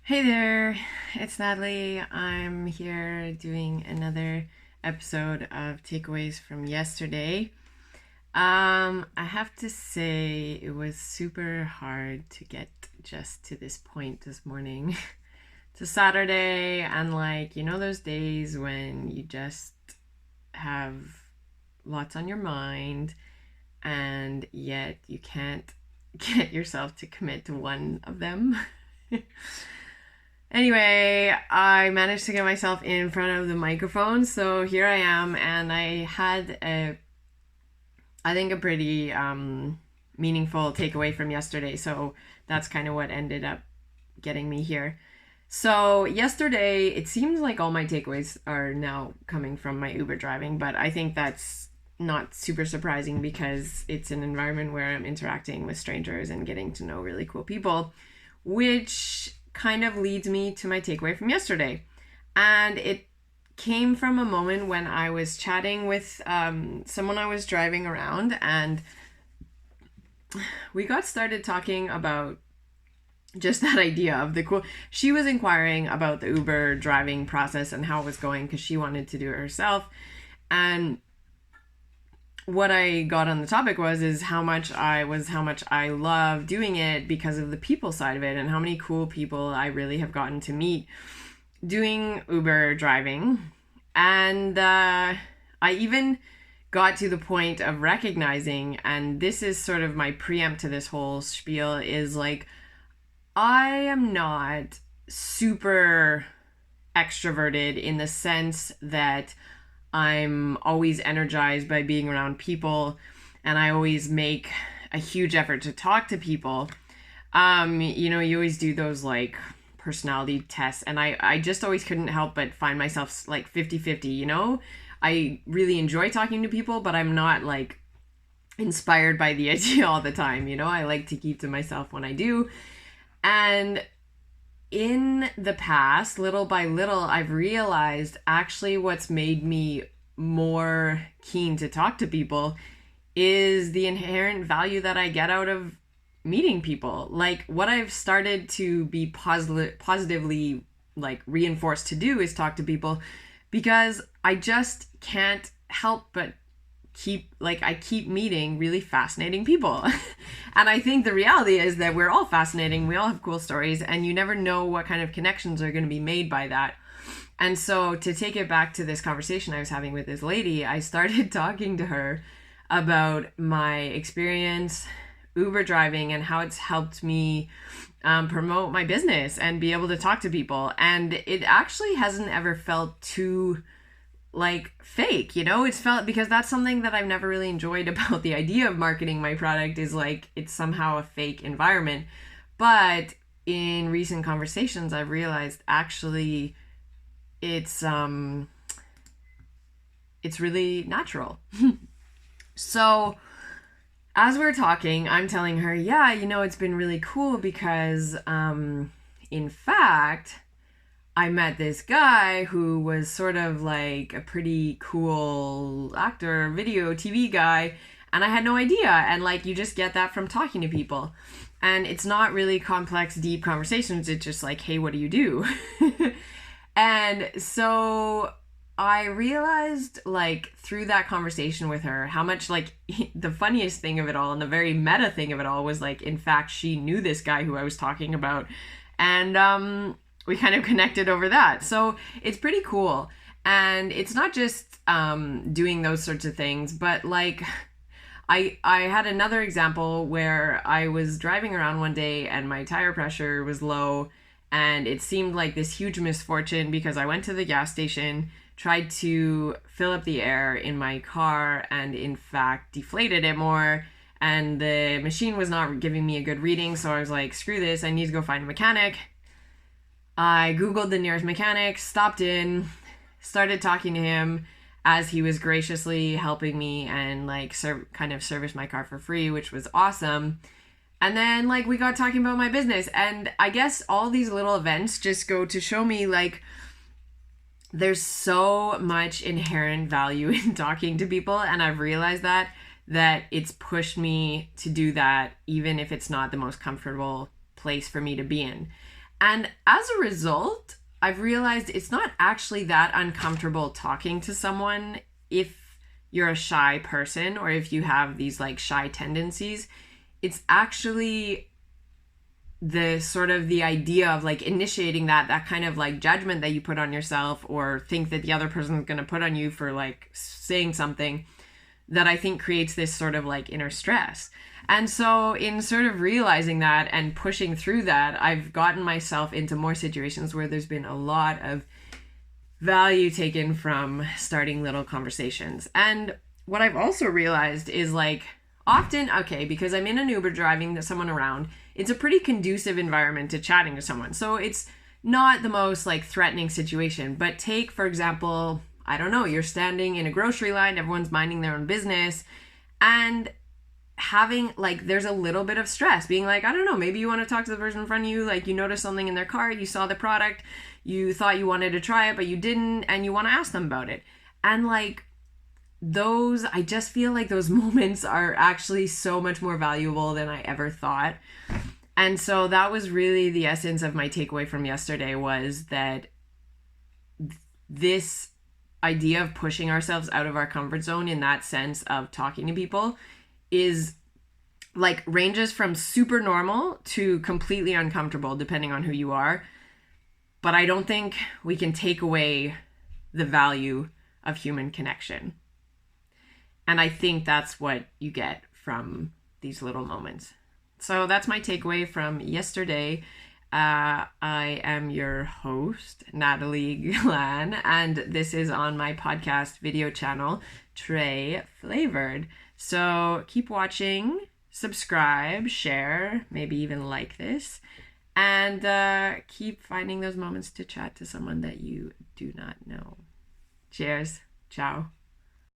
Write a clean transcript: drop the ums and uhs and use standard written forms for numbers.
Hey there, it's Natalie. I'm here doing another episode of Takeaways from Yesterday. I have to say it was super hard to get just to this point this morning. It's a Saturday, and those days when you just have lots on your mind, and yet you can't get yourself to commit to one of them. Anyway, I managed to get myself in front of the microphone, so here I am, and I had I think, a pretty meaningful takeaway from yesterday. So that's kind of what ended up getting me here. So yesterday, it seems like all my takeaways are now coming from my Uber driving, but I think that's not super surprising because it's an environment where I'm interacting with strangers and getting to know really cool people, which kind of leads me to my takeaway from yesterday. And it came from a moment when I was chatting with someone I was driving around, and we got started talking about just that idea of the cool. She was inquiring about the Uber driving process and how it was going because she wanted to do it herself. And what I got on the topic is how much I love doing it because of the people side of it and how many cool people I really have gotten to meet doing Uber driving. And I even got to the point of recognizing, and this is sort of my preempt to this whole spiel, is like, I am not super extroverted in the sense that I'm always energized by being around people, and I always make a huge effort to talk to people. You always do those like personality tests, and I just always couldn't help but find myself like 50-50. I really enjoy talking to people, but I'm not like inspired by the idea all the time. I like to keep to myself when I do. And in the past, little by little, I've realized actually what's made me more keen to talk to people is the inherent value that I get out of meeting people. Like, what I've started to be positively like reinforced to do is talk to people, because I just can't help but I keep meeting really fascinating people. And I think the reality is that we're all fascinating. We all have cool stories, and you never know what kind of connections are going to be made by that. And so, to take it back to this conversation I was having with this lady, I started talking to her about my experience Uber driving and how it's helped me promote my business and be able to talk to people. And it actually hasn't ever felt too like fake. It's felt, because that's something that I've never really enjoyed about the idea of marketing my product, is like it's somehow a fake environment. But in recent conversations, I've realized actually it's really natural. So as we're talking, I'm telling her, yeah, it's been really cool because in fact, I met this guy who was sort of like a pretty cool actor, video, TV guy, and I had no idea. And like, you just get that from talking to people. And it's not really complex, deep conversations. It's just like, hey, what do you do? And so I realized, like, through that conversation with her, how much, like, the funniest thing of it all and the very meta thing of it all was, like, in fact, she knew this guy who I was talking about. And, we kind of connected over that. So it's pretty cool. And it's not just doing those sorts of things, but like I had another example where I was driving around one day and my tire pressure was low, and it seemed like this huge misfortune because I went to the gas station, tried to fill up the air in my car, and in fact deflated it more, and the machine was not giving me a good reading. So I was like, screw this, I need to go find a mechanic. I Googled the nearest mechanic, stopped in, started talking to him as he was graciously helping me and like kind of service my car for free, which was awesome. And then like we got talking about my business, and I guess all these little events just go to show me like there's so much inherent value in talking to people, and I've realized that it's pushed me to do that even if it's not the most comfortable place for me to be in. And as a result, I've realized it's not actually that uncomfortable talking to someone if you're a shy person or if you have these like shy tendencies. It's actually the sort of the idea of like initiating that kind of like judgment that you put on yourself or think that the other person is going to put on you for like saying something that I think creates this sort of like inner stress. And so in sort of realizing that and pushing through that, I've gotten myself into more situations where there's been a lot of value taken from starting little conversations. And what I've also realized is like often, okay, because I'm in an Uber driving someone around, it's a pretty conducive environment to chatting to someone. So it's not the most like threatening situation. But take, for example, I don't know, you're standing in a grocery line, everyone's minding their own business, and having like there's a little bit of stress being like, I don't know, maybe you want to talk to the person in front of you, like you noticed something in their cart, you saw the product, you thought you wanted to try it but you didn't, and you want to ask them about it. And like those, I just feel like those moments are actually so much more valuable than I ever thought. And so that was really the essence of my takeaway from yesterday, was that this idea of pushing ourselves out of our comfort zone in that sense of talking to people is like ranges from super normal to completely uncomfortable depending on who you are. But I don't think we can take away the value of human connection. And I think that's what you get from these little moments. So that's my takeaway from yesterday. I am your host, Natalie Glan, and this is on my podcast video channel, Trey Flavored. So keep watching, subscribe, share, maybe even like this, and keep finding those moments to chat to someone that you do not know. Cheers. Ciao.